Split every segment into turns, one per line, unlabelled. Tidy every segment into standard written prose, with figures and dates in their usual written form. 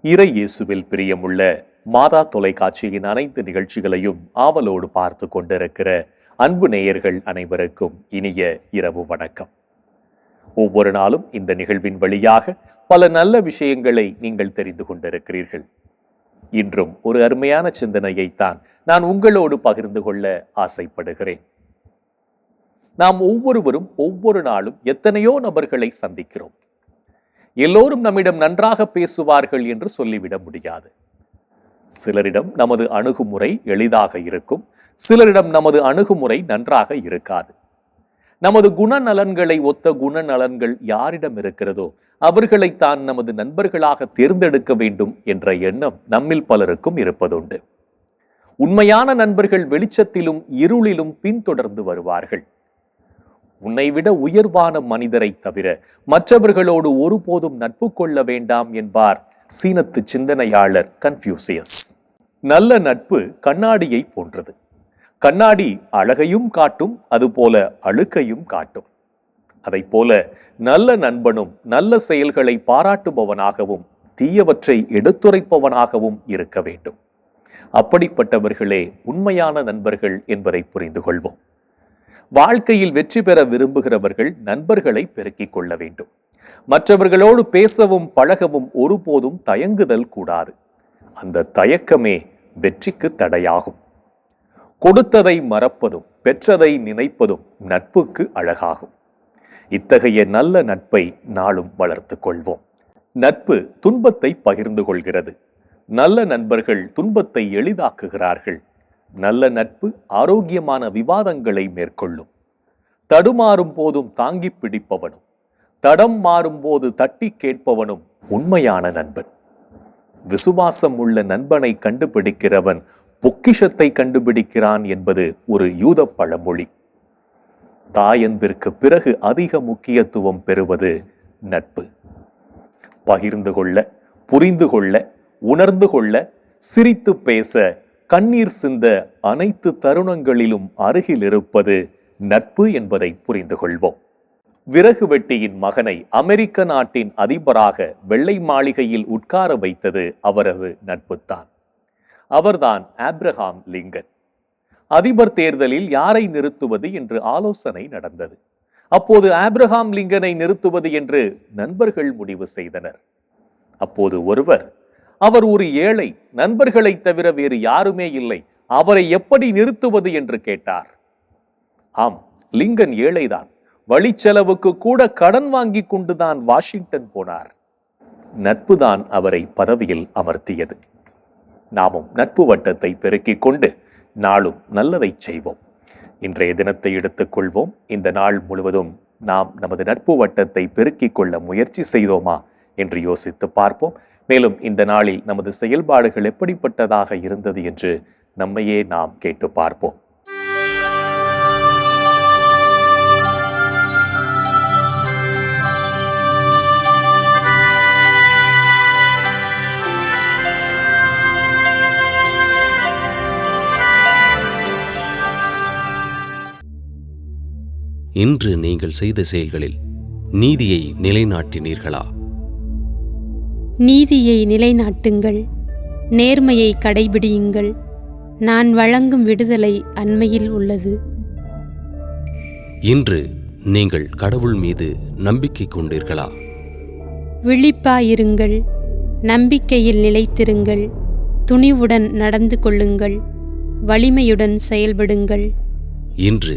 இறை இயேசுவில் பிரியமுள்ள மாதா தொலைக்காட்சியின் அனைத்து நிகழ்ச்சிகளையும் ஆவலோடு பார்த்து கொண்டிருக்கிற அன்பு நேயர்கள் அனைவருக்கும் இனிய இரவு வணக்கம். ஒவ்வொரு நாளும் இந்த நிகழ்வின் வழியாக பல நல்ல விஷயங்களை நீங்கள் தெரிந்து கொண்டிருக்கிறீர்கள். இன்றும் ஒரு அருமையான சிந்தனையைத்தான் நான் உங்களோடு பகிர்ந்து கொள்ள ஆசைப்படுகிறேன். நாம் ஒவ்வொருவரும் ஒவ்வொரு நாளும் எத்தனையோ நபர்களை சந்திக்கிறோம். எல்லோரும் நம்மிடம் நன்றாக பேசுவார்கள் என்று சொல்லிவிட முடியாது. சிலரிடம் நமது அணுகுமுறை எளிதாக இருக்கும், சிலரிடம் நமது அணுகுமுறை நன்றாக இருக்காது. நமது குணநலன்களை ஒத்த குணநலன்கள் யாரிடம் இருக்கிறதோ அவர்களைத்தான் நமது நண்பர்களாக தேர்ந்தெடுக்க வேண்டும் என்ற எண்ணம் நம்மில் பலருக்கும் இருப்பதுண்டு. உண்மையான நண்பர்கள் வெளிச்சத்திலும் இருளிலும் பின்தொடர்ந்து வருவார்கள். உன்னை விட உயர்வான மனிதரை தவிர மற்றவர்களோடு ஒருபோதும் நட்பு கொள்ள வேண்டாம் என்பார் சீனத்து சிந்தனையாளர் கன்ஃபியூசியஸ். நல்ல நட்பு கண்ணாடியை போன்றது. கண்ணாடி அழகையும் காட்டும், அதுபோல அழுக்கையும் காட்டும். அதை போல நல்ல நண்பனும் நல்ல செயல்களை பாராட்டுபவனாகவும் தீயவற்றை எடுத்துரைப்பவனாகவும் இருக்க வேண்டும். அப்படிப்பட்டவர்களே உண்மையான நண்பர்கள் என்பதை புரிந்து கொள்வோம். வாழ்க்கையில் வெற்றி பெற விரும்புகிறவர்கள் நண்பர்களை பெருக்கிக் கொள்ள வேண்டும். மற்றவர்களோடு பேசவும் பழகவும் ஒருபோதும் தயங்குதல் கூடாது. அந்த தயக்கமே வெற்றிக்கு தடையாகும். கொடுத்ததை மறப்பதும் பெற்றதை நினைப்பதும் நட்புக்கு அழகாகும். இத்தகைய நல்ல நட்பை நாளும் வளர்த்து கொள்வோம். நட்பு துன்பத்தை பகிர்ந்து கொள்கிறது. நல்ல நண்பர்கள் துன்பத்தை எளிதாக்குகிறார்கள். நல்ல நட்பு ஆரோக்கியமான விவாதங்களை மேற்கொள்ளும். தடுமாறும் போதும் தாங்கி பிடிப்பவனும் தடம் மாறும் போது தட்டி கேட்பவனும் உண்மையான நண்பன். விசுவாசம் உள்ள நண்பனை கண்டுபிடிக்கிறவன் பொக்கிஷத்தை கண்டுபிடிக்கிறான் என்பது ஒரு யூத பழமொழி. தாயன்பிற்கு பிறகு அதிக முக்கியத்துவம் பெறுவது நட்பு. பகிர்ந்து கொள்ள, புரிந்து கொள்ள, உணர்ந்து கொள்ள, சிரித்து பேச, கண்ணீர் சிந்த அனைத்து தருணங்களிலும் அருகில் இருப்பது நட்பு என்பதை புரிந்து கொள்வோம். விறகு வெட்டியின் மகனை அமெரிக்க நாட்டின் அதிபராக வெள்ளை மாளிகையில் உட்கார வைத்தது அவரது நட்புத்தான். அவர்தான் ஆப்ரஹாம் லிங்கன். அதிபர் தேர்தலில் யாரை நிறுத்துவது என்று ஆலோசனை நடந்தது. அப்போது ஆப்ரஹாம் லிங்கனை நிறுத்துவது என்று நண்பர்கள் முடிவு செய்தனர். அப்போது ஒருவர், அவர் ஒரு ஏழை, நண்பர்களை தவிர வேறு யாருமே இல்லை, அவரை எப்படி நிறுத்துவது என்று கேட்டார். ஆம், லிங்கன் ஏழைதான். வழிச்செலவுக்கு கூட கடன் வாங்கி கொண்டுதான் வாஷிங்டன் போனார். நட்புதான் அவரை பதவியில் அமர்த்தியது. நாமும் நட்பு வட்டத்தை பெருக்கிக் கொண்டு நாளும் நல்லதை செய்வோம். இன்றைய தினத்தை எடுத்துக்கொள்வோம். இந்த நாள் முழுவதும் நாம் நமது நட்பு வட்டத்தை பெருக்கிக் கொள்ள முயற்சி செய்தோமா என்று யோசித்து பார்ப்போம். மேலும் இந்த நாளில் நமது செயல்பாடுகள் எப்படிப்பட்டதாக இருந்தது என்று நம்மையே நாம் கேட்டு பார்ப்போம்.
இன்று நீங்கள் செய்த செயல்களில் நீதியை நிலைநாட்டினீர்களா?
நீதியை நிலைநாட்டுங்கள், நேர்மையை கடைபிடியுங்கள். நான் வழங்கும் விடுதலை அண்மையில் உள்ளது.
இன்று நீங்கள் கடவுள் மீது நம்பிக்கை கொண்டீர்களா?
விழிப்பாயிருங்கள், நம்பிக்கையில் நிலைத்திருங்கள், துணிவுடன் நடந்து கொள்ளுங்கள், வலிமையுடன் செயல்படுங்கள்.
இன்று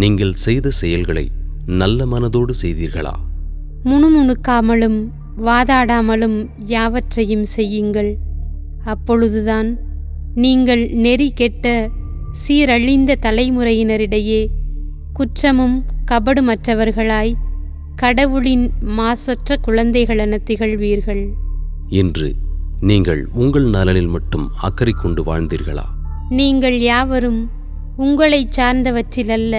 நீங்கள் செய்த செயல்களை நல்ல மனதோடு செய்தீர்களா?
முணுமுணுக்காமலும் வாதாடாமலும் யாவற்றையும் செய்யுங்கள். அப்பொழுதுதான் நீங்கள் நெறி கெட்ட சீரழிந்த தலைமுறையினரிடையே குற்றமும் கபடுமற்றவர்களாய் கடவுளின் மாசற்ற குழந்தைகளென திகழ்வீர்கள்.
இன்று நீங்கள் உங்கள் நலனில் மட்டும் அக்கறை கொண்டு வாழ்ந்தீர்களா?
நீங்கள் யாவரும் உங்களை சார்ந்தவற்றிலல்ல,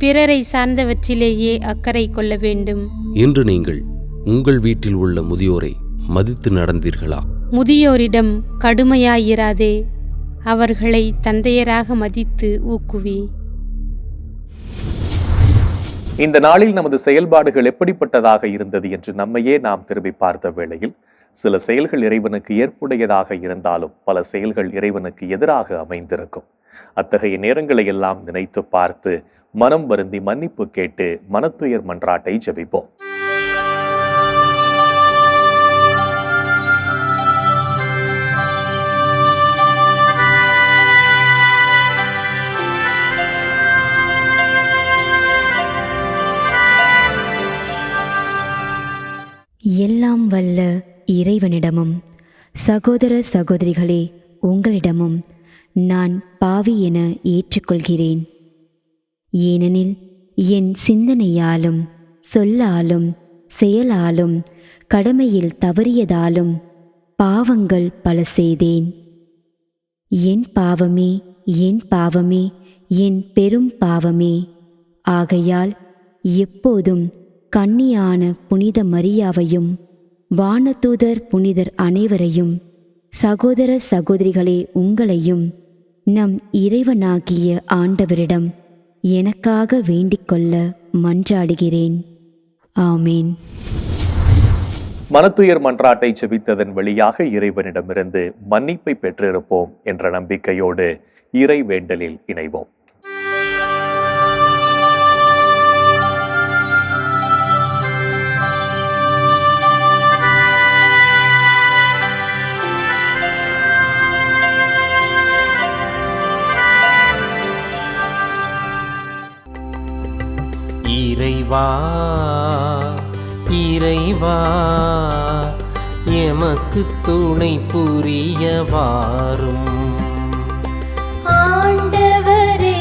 பிறரை சார்ந்தவற்றிலேயே அக்கறை கொள்ள வேண்டும்.
இன்று நீங்கள் உங்கள் வீட்டில் உள்ள முதியோரை மதித்து நடந்தீர்களா?
முதியோரிடம் கடுமையாயிராதே, அவர்களை தந்தையராக மதித்து ஊக்குவி.
இந்த நாளில் நமது செயல்பாடுகள் எப்படிப்பட்டதாக இருந்தது என்று நம்மையே நாம் திரும்பி பார்த்த வேளையில் சில செயல்கள் இறைவனுக்கு ஏற்புடையதாக இருந்தாலும் பல செயல்கள் இறைவனுக்கு எதிராக அமைந்திருக்கும். அத்தகைய நேரங்களை எல்லாம் நினைத்து பார்த்து மனம் வருந்தி மன்னிப்பு கேட்டு மனத்துயர் மன்றாட்டை ஜெபிப்போம்.
எல்லாம் வல்ல இறைவனிடமும் சகோதர சகோதரிகளே உங்களிடமும் நான் பாவி என ஏற்றுக்கொள்கிறேன். ஏனெனில் என் சிந்தனையாலும் சொல்லாலும் செயலாலும் கடமையில் தவறியதாலும் பாவங்கள் பல செய்தேன். என் பாவமே, என் பாவமே, என் பெரும் பாவமே. ஆகையால் எப்போதும் கன்னியான புனித மரியாவையும் வானதூதர் புனிதர் அனைவரையும் சகோதர சகோதரிகளே உங்களையும் நம் இறைவனாகிய ஆண்டவரிடம் எனக்காக வேண்டிக்கொள்ள மன்றாடுகிறேன். ஆமேன்.
மனத்துயர் மன்றாட்டை ஜெபித்ததன் வழியாக இறைவனிடமிருந்து மன்னிப்பை பெற்றிருப்போம் என்ற நம்பிக்கையோடு இறை வேண்டலில் இணைவோம்.
இறைவா இறைவா எமக்கு துணை புரிய வாரும்.
ஆண்டவரே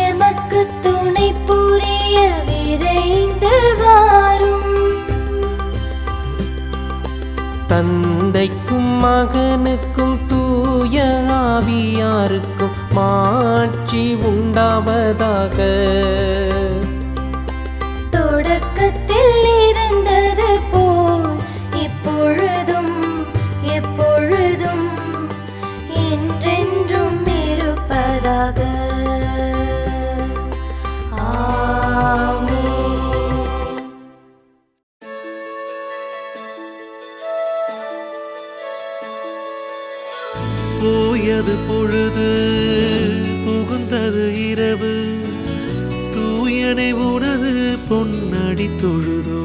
எமக்கு துணை புரிய விரைந்து வாரும்.
தந்தைக்கும் மகனுக்கும் தூய ஆவியாருக்கும் மாட்சி உண்டாவதாக.
தொடக்கத்தில் இருந்தது போல் இப்பொழுதும் எப்பொழுதும் என்றென்றும் இருப்பதாக. ஆமென்.
போயது பொழுது புகுந்தது இரவு, தூயனை உனது பொன்னடி தொழுதோ.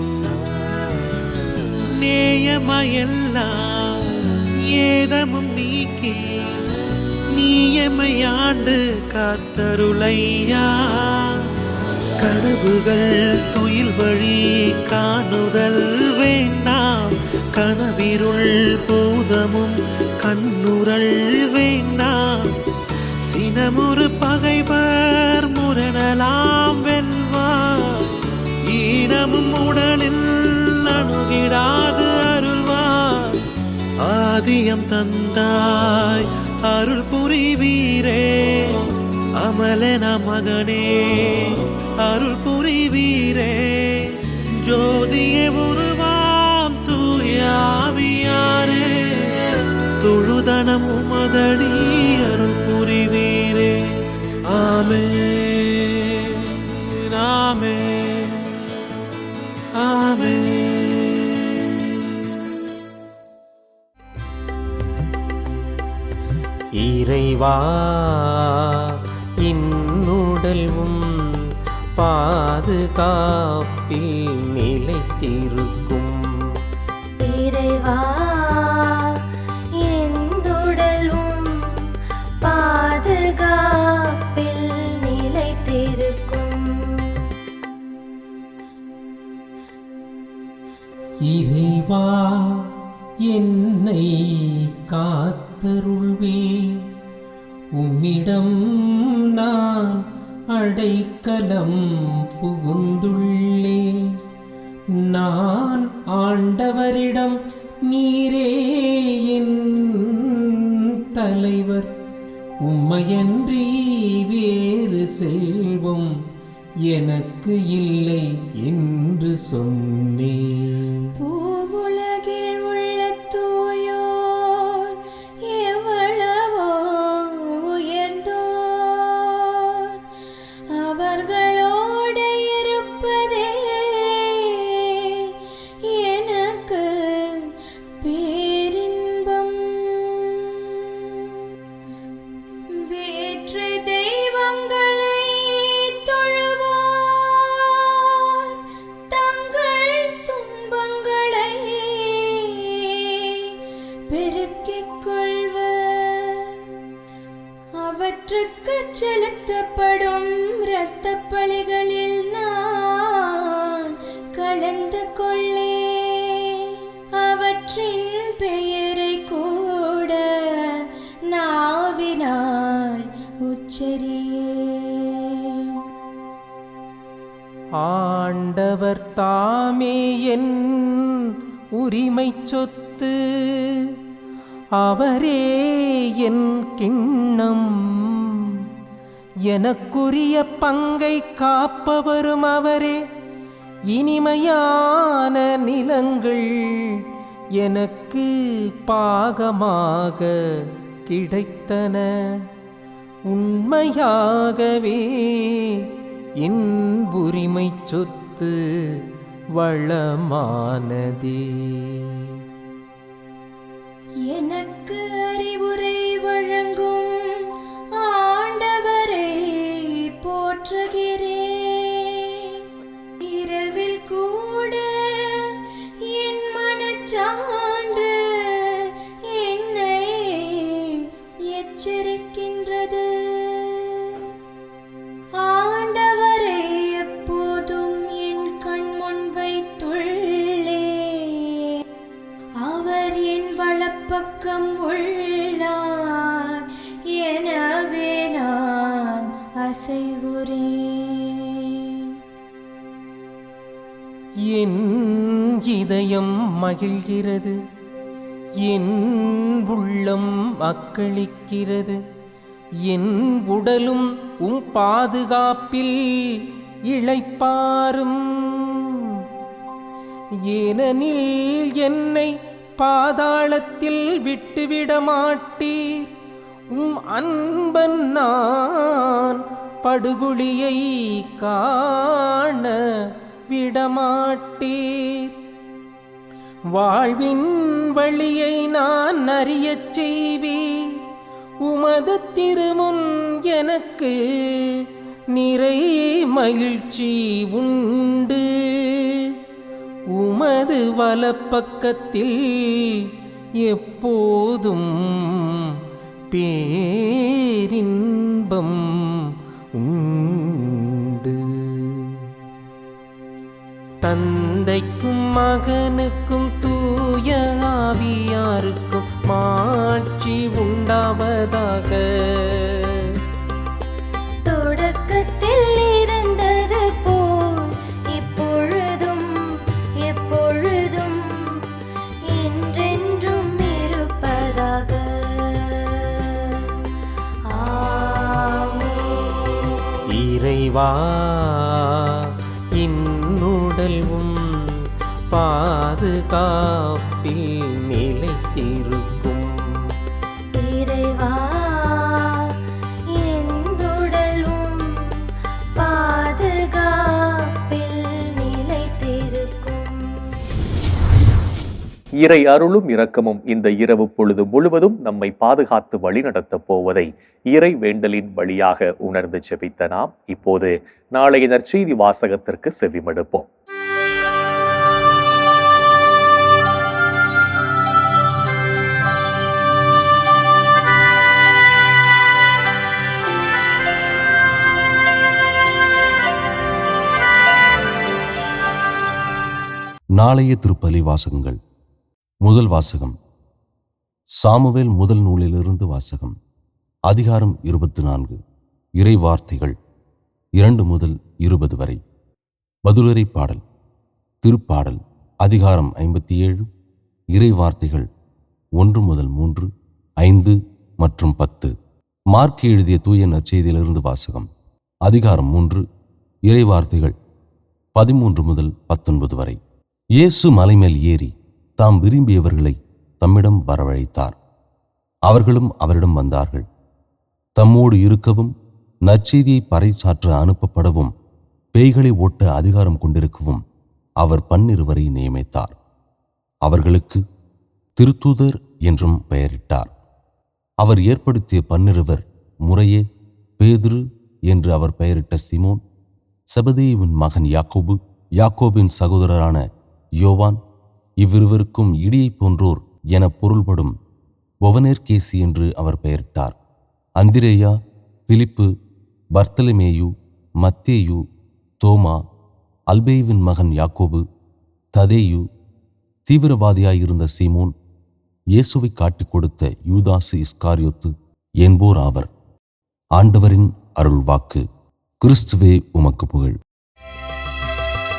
நேயமையெல்லாம் ஏதமும் நீக்கி நீயமை ஆண்டு காத்தருளையா. கனவுகள் துயில் வழி காணுதல் வேண்டாம், கனவிருள் பூதமும் கண்ணுரல் வேண்டாம். சினமுறு பகைவர் முரணலாம் வெல்வார், ஈனமும் உடலில் அணுகிடாது அருள்வார். ஆதியம் தந்தாய் அருள் புரிவீரே, அமலன மகனே அருள் புரிவீரே. ஜோதியே உருவாம் தூயாவியாரே, தொழுதனம் உமதடி அருள் புரிவீரே. ஆமென் ஆமென் ஆமென்.
இறைவா இன்னுடல் பாதுகாப்பில் நிலைத்திருக்கும்.
இறைவா என்னுடலும் பாதுகாப்பில் நிலைத்திருக்கும்.
இறைவா என்னை காத்தருள்வே, உம்மிடம் நான் அடைக்கலம் புகுந்துள்ளே. நான் ஆண்டவரிடம் நீரே என் தலைவர், உம்மையன்றி வேறு செல்வம் எனக்கு இல்லை என்று சொன்னேன்.
பூவுலகில் உள்ள தூயோர் எவ்வளவோ உயர்ந்தோர், அவர்களோடு இருப்பதே எனக்கு பெருக்கிக் கொள்வர். அவற்றுக்கு செலுத்தப்படும் இரத்தப் பலிகளில் நான் கலந்து கொள்ளேன். அவற்றின் பெயரை கூட நாவினால் உச்சரியேன்.
ஆண்டவர் தாமே என் உரிமை சொத்து, அவரே என் கிண்ணம். எனக்குரிய பங்கை காப்பவரும் அவரே. இனிமையான நிலங்கள் எனக்கு பாகமாக கிடைத்தன. உண்மையாகவே என் உரிமை சொத்து வளமானதே.
எனக்கு அறிவுரை வழங்கும் ஆண்டவரை போற்றுகிறேன். இரவில் கூட என் மனச்சான்று என்னை எச்சரிக்கின்றது. ஆண்டவரை எப்போதும் என் கண்முன் வைத்துள்ளேன். அவர் என் வலப்பக்கம் உள்ளார், எனவே நான் அசைவுறேன்.
என் இதயம் மகிழ்கிறது, என் உள்ளம் அக்களிக்கிறது. என் உடலும் உம் பாதுகாப்பில் இளைப்பாறும். ஏனெனில் என்னை பாதாளத்தில் விட்டுவிட மாட்டீர். உம் அன்பன் நான் படுகுழியை காண விடமாட்டீர். வாழ்வின் வழியை நான் அறியச் செய்வீர். உமது திருமுன் எனக்கு நிறை மகிழ்ச்சி உண்டு. உமது வலப்பக்கத்தில் எப்போதும் பேரின்பம் உண்டு. தந்தைக்கும் மகனுக்கும் தூய ஆவியாருக்கும் மாட்சி உண்டாவதாக.
தொடக்கத்தில் இருந்தது போல் இப்பொழுதும் எப்பொழுதும் என்றென்றும் இருப்பதாக. ஆமென்.
இறைவா, இன்னுடல்வும் பாதுகாப்பில் நிலைத்திருக்கும்.
இறைவா, என்னுடலும் பாதுகாப்பில் நிலைத்திருக்கும்.
இறை அருளும் இரக்கமும் இந்த இரவு பொழுது முழுவதும் நம்மை பாதுகாத்து வழிநடத்தப் போவதை இறை வேண்டலின் வழியாக உணர்ந்து செபித்த நாம் இப்போது நாளைய நற்செய்தி வாசகத்திற்கு செவிமடுப்போம்.
நாளைய திருப்பலி வாசகங்கள். முதல் வாசகம் சாமுவேல் முதல் நூலிலிருந்து வாசகம். அதிகாரம் 24. இறை வார்த்தைகள் 2 முதல் 20 வரை. பதிலுரை பாடல். திருப்பாடல் அதிகாரம் 57. இறை வார்த்தைகள் 1 முதல் 3, 5 மற்றும் 10. மார்க் எழுதிய தூய நற்செய்தியிலிருந்து வாசகம். அதிகாரம் 3. இறை வார்த்தைகள் 13 முதல் 19 வரை. இயேசு மலைமேல் ஏறி தாம் விரும்பியவர்களை தம்மிடம் வரவழைத்தார். அவர்களும் அவரிடம் வந்தார்கள். தம்மோடு இருக்கவும், நற்செய்தியை பறைசாற்ற அனுப்பப்படவும், பேய்களை ஓட்ட அதிகாரம் கொண்டிருக்கவும் அவர் 12 நியமித்தார். அவர்களுக்கு திருத்தூதர் என்றும் பெயரிட்டார். அவர் ஏற்படுத்திய 12 முறையே பேதுரு என்று அவர் பெயரிட்ட சிமோன், செபதேயுவின் மகன் யாக்கோபு, யாக்கோபின் சகோதரரான யோவான், இவ்விருவருக்கும் இடியை போன்றோர் என பொருள்படும் பொவனேர்கேசி என்று அவர் பெயரிட்டார். அந்திரேயா, பிலிப்பு, பர்த்தலமேயு, மத்தேயு, தோமா, அல்பேயுவின் மகன் யாக்கோபு, ததேயு, தீவிரவாதியாயிருந்த சீமோன், இயேசுவை காட்டிக் கொடுத்த யூதாசு இஸ்காரியோத்து என்போர் ஆவர். ஆண்டவரின் அருள்வாக்கு. கிறிஸ்துவே உமக்கு புகழ்.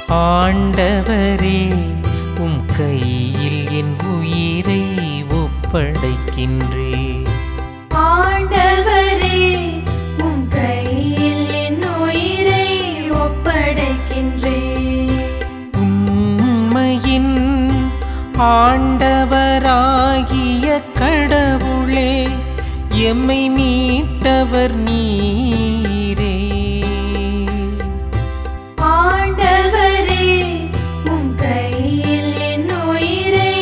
ஆண்டவரே, உம் கையில் என் உயிரை ஒப்படைக்கின்றேன்.
ஆண்டவரே, உம் கையில் என் உயிரை ஒப்படைக்கின்றேன்.
உண்மையின் ஆண்டவராகிய கடவுளே, எம்மை மீட்டவர் நீரே.
ஆண்டவரே, உம் கையில் என் உயிரை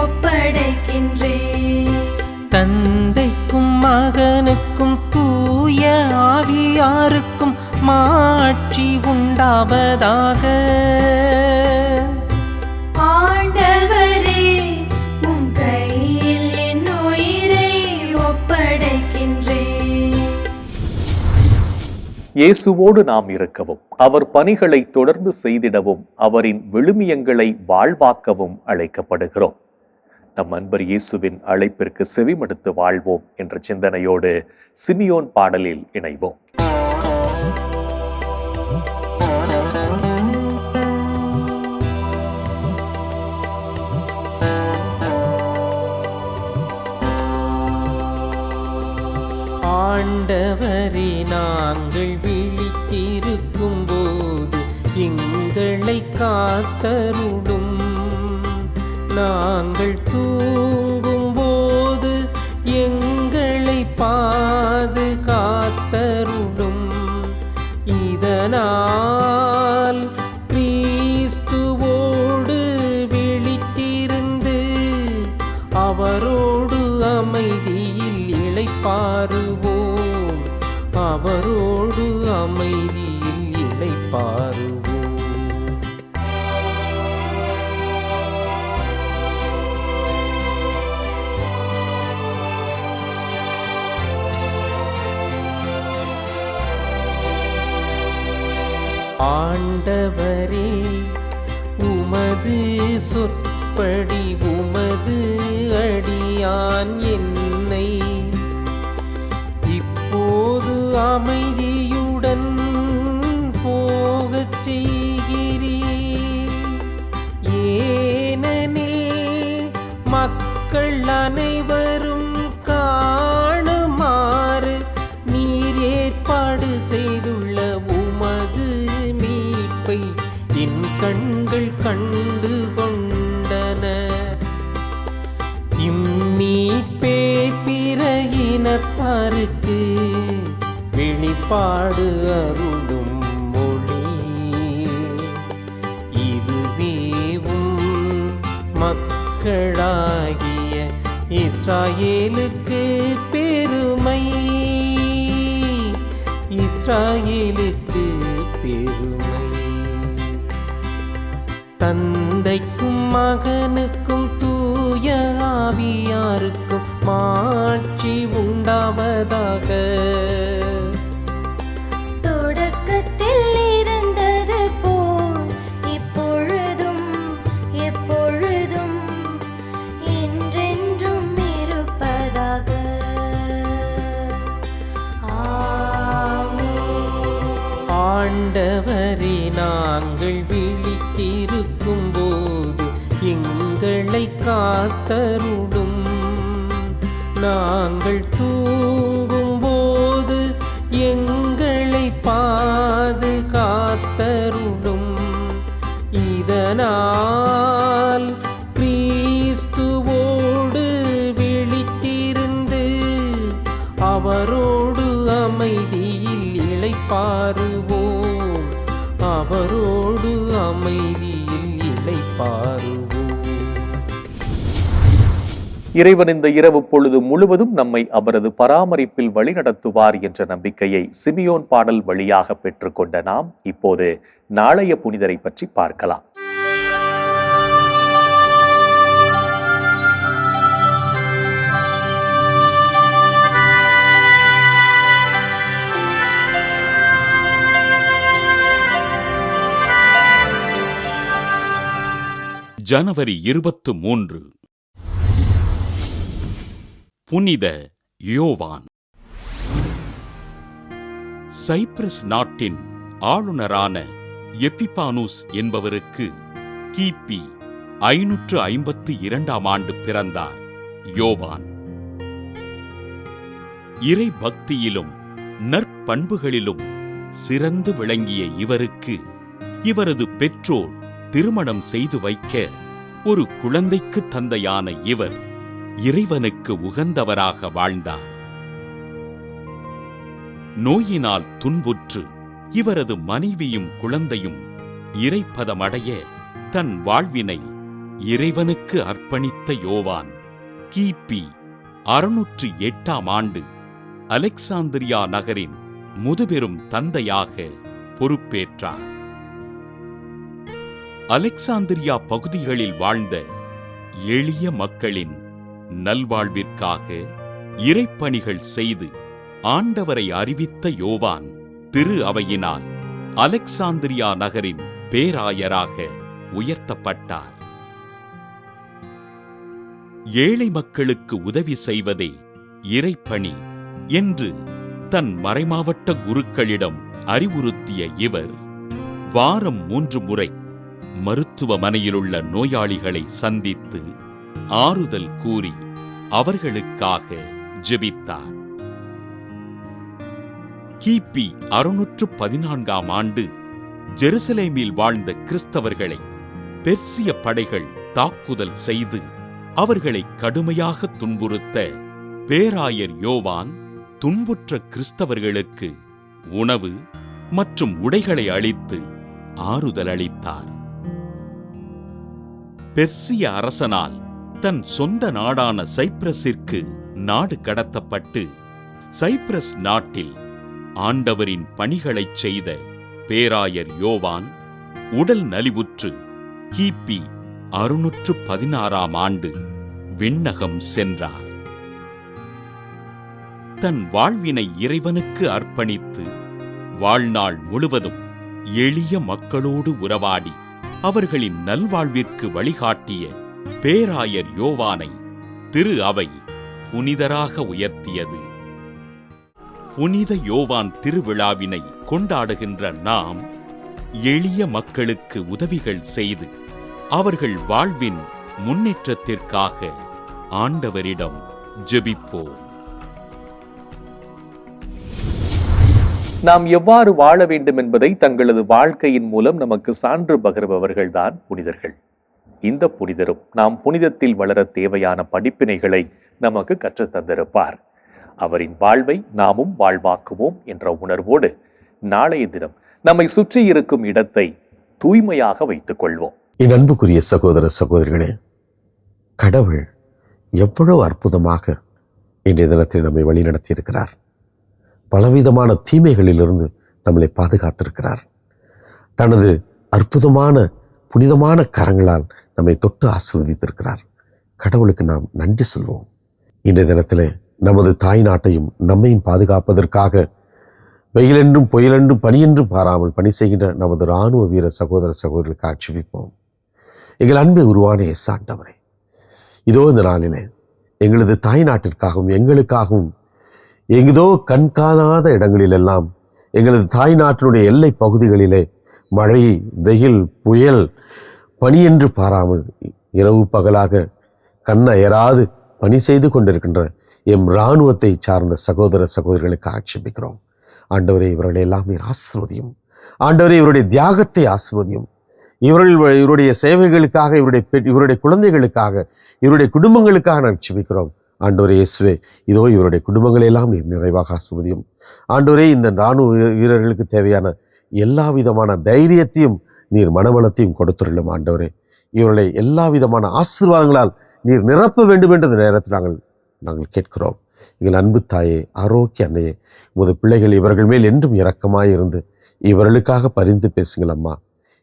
ஒப்படைக்கின்றேன்.
தந்தைக்கும் மகனுக்கும் தூய ஆவியாருக்கும் மாட்சி உண்டாவதாக.
ஆண்டவரே, உம் கையில் என் உயிரை ஒப்படைக்கின்றேன்.
இயேசுவோடு நாம் இருக்கவும், அவர் பணிகளை தொடர்ந்து செய்திடவும், அவரின் விழுமியங்களை வாழ்வாக்கவும் அழைக்கப்படுகிறோம். நம் அன்பர் இயேசுவின் அழைப்பிற்கு செவிமடுத்து வாழ்வோம் என்ற சிந்தனையோடு சிமியோன் பாடலில் இணைவோம்.
ஆண்டவரே, நாங்கள் விழித்திருக்கும் போது எங்களை காத்தருளும். நாங்கள் தூங்கும் போது எங்களை பாதுகாத்தருளும். இதனால் கிறிஸ்துவோடு விழித்திருந்து அவரோடு அமைதியில் இளைப்பாறுவோம். அவரோடு அமைதியில் இளைப்பாறுவோம். ஆண்டவரே, உமது சொற்படி உமது அடியான் என்னை இப்போது அமைதியுடன் போகச் செய்கிறீர். ஏனெனில் மக்கள் அனைவரும் காணுமாறு நீர் ஏற்பாடு செய்துள்ள உமது மீட்பை என் கண்கள் கண்டு கொண்டன. இம்மீட்பே பிற இனத்தாருக்கு வெளிப்பாடு அருளும் மொழி. இதுவேவும் மக்களாகிய இஸ்ராயேலுக்கு பெருமை. இஸ்ராயேலுக்கு பெருமை. தந்தைக்கும் மகனுக்கும் தூய ஆவியாருக்கும் மாட்சி உண்டாவதாக.
தொடக்கத்தில் இருந்தது போல் இப்பொழுதும் எப்பொழுதும் என்றென்றும் இருப்பதாக. ஆமென்.
ஆண்டவரே, நாங்கள் விழித்திருக்கும் போது எங்களை காத்தருளும். நாங்கள் தூங்கும் போது எங்களை பாதுகாத்தருளும். இதனால் கிறிஸ்துவோடு விழித்திருந்து அவரோடு அமைதியில் இளைப்பாறுவோம். அவரோடு அமைதியில் இளைப்பாறுவோம்.
இறைவன் இந்த இரவு பொழுது முழுவதும் நம்மை அவரது பராமரிப்பில் வழிநடத்துவார் என்ற நம்பிக்கையை சிமியோன் பாடல் வழியாக பெற்றுக்கொண்ட நாம் இப்போது நாளைய புனிதரை பற்றி பார்க்கலாம்.
ஜனவரி 23. புனித யோவான். சைப்ரஸ் நாட்டின் ஆளுநரான எப்பிபானுஸ் என்பவருக்கு கிபி 552 பிறந்தார் யோவான். இறை பக்தியிலும் நற்பண்புகளிலும் சிறந்து விளங்கிய இவருக்கு இவரது பெற்றோர் திருமணம் செய்து வைக்க ஒரு குழந்தைக்கு தந்தையான இவர் இறைவனுக்கு உகந்தவராக வாழ்ந்தார். நோயினால் துன்புற்று இவரது மனைவியும் குழந்தையும் இறைப்பதமடைய தன் வாழ்வினை இறைவனுக்கு அர்ப்பணித்த யோவான் கிபி 608 அலெக்சாந்திரியா நகரின் முதுபெரும் தந்தையாக பொறுப்பேற்றார். அலெக்சாந்திரியா பகுதிகளில் வாழ்ந்த எளிய மக்களின் நல்வாழ்விற்காக இறைப்பணிகள் செய்து ஆண்டவரை அறிவித்த யோவான் திரு அவையினால் அலெக்சாந்திரியா நகரின் பேராயராக உயர்த்தப்பட்டார். ஏழை மக்களுக்கு உதவி செய்வதே இறைப்பணி என்று தன் மறைமாவட்ட குருக்களிடம் அறிவுறுத்திய இவர் வாரம் 3 முறை மருத்துவமனையிலுள்ள நோயாளிகளை சந்தித்து ஆறுதல் கூறி அவர்களுக்காக ஜெபித்தார். கிபி 614 ஜெருசலேமில் வாழ்ந்த கிறிஸ்தவர்களை பெர்சிய படைகள் தாக்குதல் செய்து அவர்களை கடுமையாக துன்புறுத்த பேராயர் யோவான் துன்புற்ற கிறிஸ்தவர்களுக்கு உணவு மற்றும் உடைகளை அளித்து ஆறுதல் அளித்தார். பெர்சிய அரசனால் தன் சொந்த நாடான சைப்ரஸிற்கு நாடு கடத்தப்பட்டு சைப்ரஸ் நாட்டில் ஆண்டவரின் பணிகளைச் செய்த பேராயர் யோவான் உடல் நலிவுற்று கிபி 616 விண்ணகம் சென்றார். தன் வாழ்வினை இறைவனுக்கு அர்ப்பணித்து வாழ்நாள் முழுவதும் எளிய மக்களோடு உறவாடி அவர்களின் நல்வாழ்விற்கு வழிகாட்டிய பேராயர் யோவானை திரு அவை புனிதராக உயர்த்தியது. புனித யோவான் திருவிழாவினை கொண்டாடுகின்ற நாம் எளிய மக்களுக்கு உதவிகள் செய்து அவர்கள் வாழ்வின் முன்னேற்றத்திற்காக ஆண்டவரிடம் ஜெபிப்போம்.
நாம் எவ்வாறு வாழ வேண்டும் என்பதை தங்களது வாழ்க்கையின் மூலம் நமக்கு சான்று பகர்பவர்கள்தான் புனிதர்கள். இந்த புனிதரும் நாம் புனிதத்தில் வளர தேவையான படிப்பினைகளை நமக்கு கற்றுத்தந்திருப்பார். அவரின் வாழ்வை நாமும் வாழ்வாக்குவோம் என்ற உணர்வோடு நாளைய தினம் நம்மை சுற்றி இருக்கும் இடத்தை தூய்மையாக வைத்துக் கொள்வோம்.
என் அன்புக்குரிய சகோதர சகோதரிகளே, கடவுள் எவ்வளவு அற்புதமாக இன்றைய தினத்தில் நம்மை வழிநடத்தி இருக்கிறார். பலவிதமான தீமைகளிலிருந்து நம்மளை பாதுகாத்திருக்கிறார். தனது அற்புதமான புனிதமான கரங்களால் நம்மை தொட்டு ஆசீர்வதித்திருக்கிறார். கடவுளுக்கு நாம் நன்றி சொல்வோம். இன்றைய தினத்திலே நமது தாய் நாட்டையும் நம்மையும் பாதுகாப்பதற்காக வெயிலென்றும் புயலென்றும் பனியென்றும் பாராமல் பணி செய்கின்ற நமது இராணுவ வீர சகோதர சகோதரர்களுக்கு ஆட்சேபிப்போம். எங்கள் அன்பை உருவான ஆண்டவரே, இதோ இந்த நாளிலே எங்களது தாய் நாட்டிற்காகவும் எங்களுக்காகவும் எங்கதோ கண்காணாத இடங்களிலெல்லாம் எங்களது தாய் நாட்டினுடைய எல்லை பகுதிகளிலே மழை, வெயில், புயல், பனி என்று பாராமல் இரவு பகலாக கண்ணயராது பணி செய்து கொண்டிருக்கின்ற எம் இராணுவத்தை சார்ந்த சகோதர சகோதரிகளுக்கு ஆட்சேபிக்கிறோம். ஆண்டவரே, இவர்களை எல்லாம் நீர் ஆசீர்வதியும். ஆண்டவரே, இவருடைய தியாகத்தை ஆசீர்வதியும். இவருடைய சேவைகளுக்காக, இவருடைய குழந்தைகளுக்காக, இவருடைய குடும்பங்களுக்காக நான் ஜெபிக்கிறோம். ஆண்டவரே இயேசுவே, இதோ இவருடைய குடும்பங்களை எல்லாம் நீர் நிறைவாக ஆசீர்வதியும். ஆண்டவரே, இந்த இராணுவ வீரர்களுக்கு தேவையான எல்லா விதமான தைரியத்தையும் நீர் மனவளத்தையும் கொடுத்துள்ளோம். ஆண்டவரே, இவர்களை எல்லா விதமான ஆசீர்வாதங்களால் நீர் நிரப்ப வேண்டும் என்ற நேரத்தில் நாங்கள் கேட்கிறோம். எங்கள் அன்பு தாயே, ஆரோக்கிய அன்னையே, உமது பிள்ளைகள் இவர்கள் மேல் என்றும் இரக்கமாயிருந்து இவர்களுக்காக பரிந்து பேசுங்கள் அம்மா.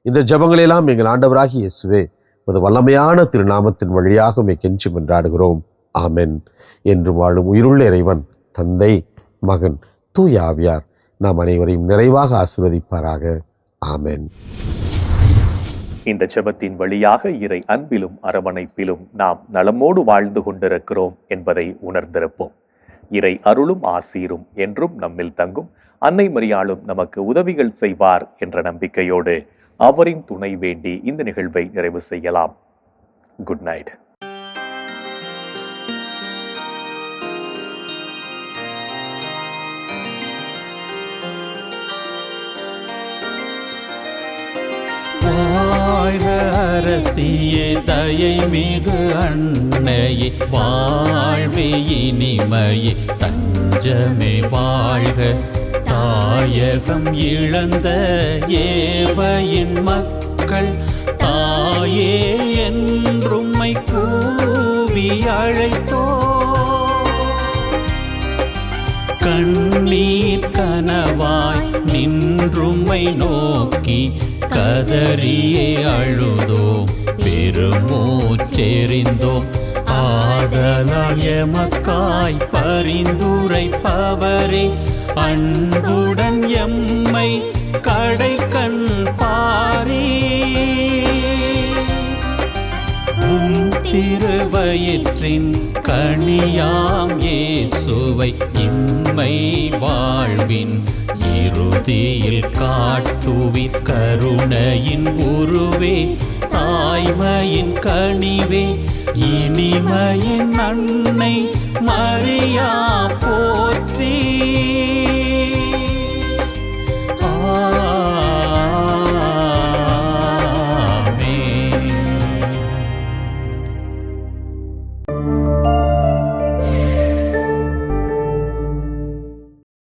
இந்த ஜெபங்களெல்லாம் எங்கள் ஆண்டவராகிய இயேசுவே உமது வல்லமையான திருநாமத்தின் வழியாக உம்மை கெஞ்சி மன்றாடுகிறோம். ஆமென். என்று வாழும் உயிருள்ள இறைவன் தந்தை, மகன், தூய ஆவியார் நாம் அனைவரையும் நிறைவாக ஆசீர்வதிப்பாராக. ஆமென்.
இந்த ஜெபத்தின் வழியாக இறை அன்பிலும் அரவணைப்பிலும் நாம் நலமோடு வாழ்ந்து கொண்டிருக்கிறோம் என்பதை உணர்ந்திருப்போம். இறை அருளும் ஆசீரும் என்றும் நம்மில் தங்கும். அன்னை மரியாளும் நமக்கு உதவிகள் செய்வார் என்ற நம்பிக்கையோடு அவரின் துணை வேண்டி இந்த நிகழ்வை நிறைவு செய்யலாம். Good night.
வாழ்க அரசியே தயை மிகு அன்னையே, வாழ்வே இனிமையே தஞ்சமே வாழ்க. தாயகம் இழந்த ஏவையின் மக்கள் தாயே என்றும்மை கூவி அழைத்தோ. கண்ணீர் கனவாய் நின்றும்மை நோக்கி கதறியே அழுதோம், பெருமூச்செறிந்தோம். ஆதலால் எமக்காய் பரிந்துரைப்பவரே, அன்புடன் எம்மை கடைக்கண் பாரே. திருவயிற்றின் கனியாம் இயேசுவை இம்மை வாழ்வின் இறுதியில் காட்டுவிர். கருணையின் உருவே, தாய்மையின் கனிவே, இனிமையின் அன்னை மரியா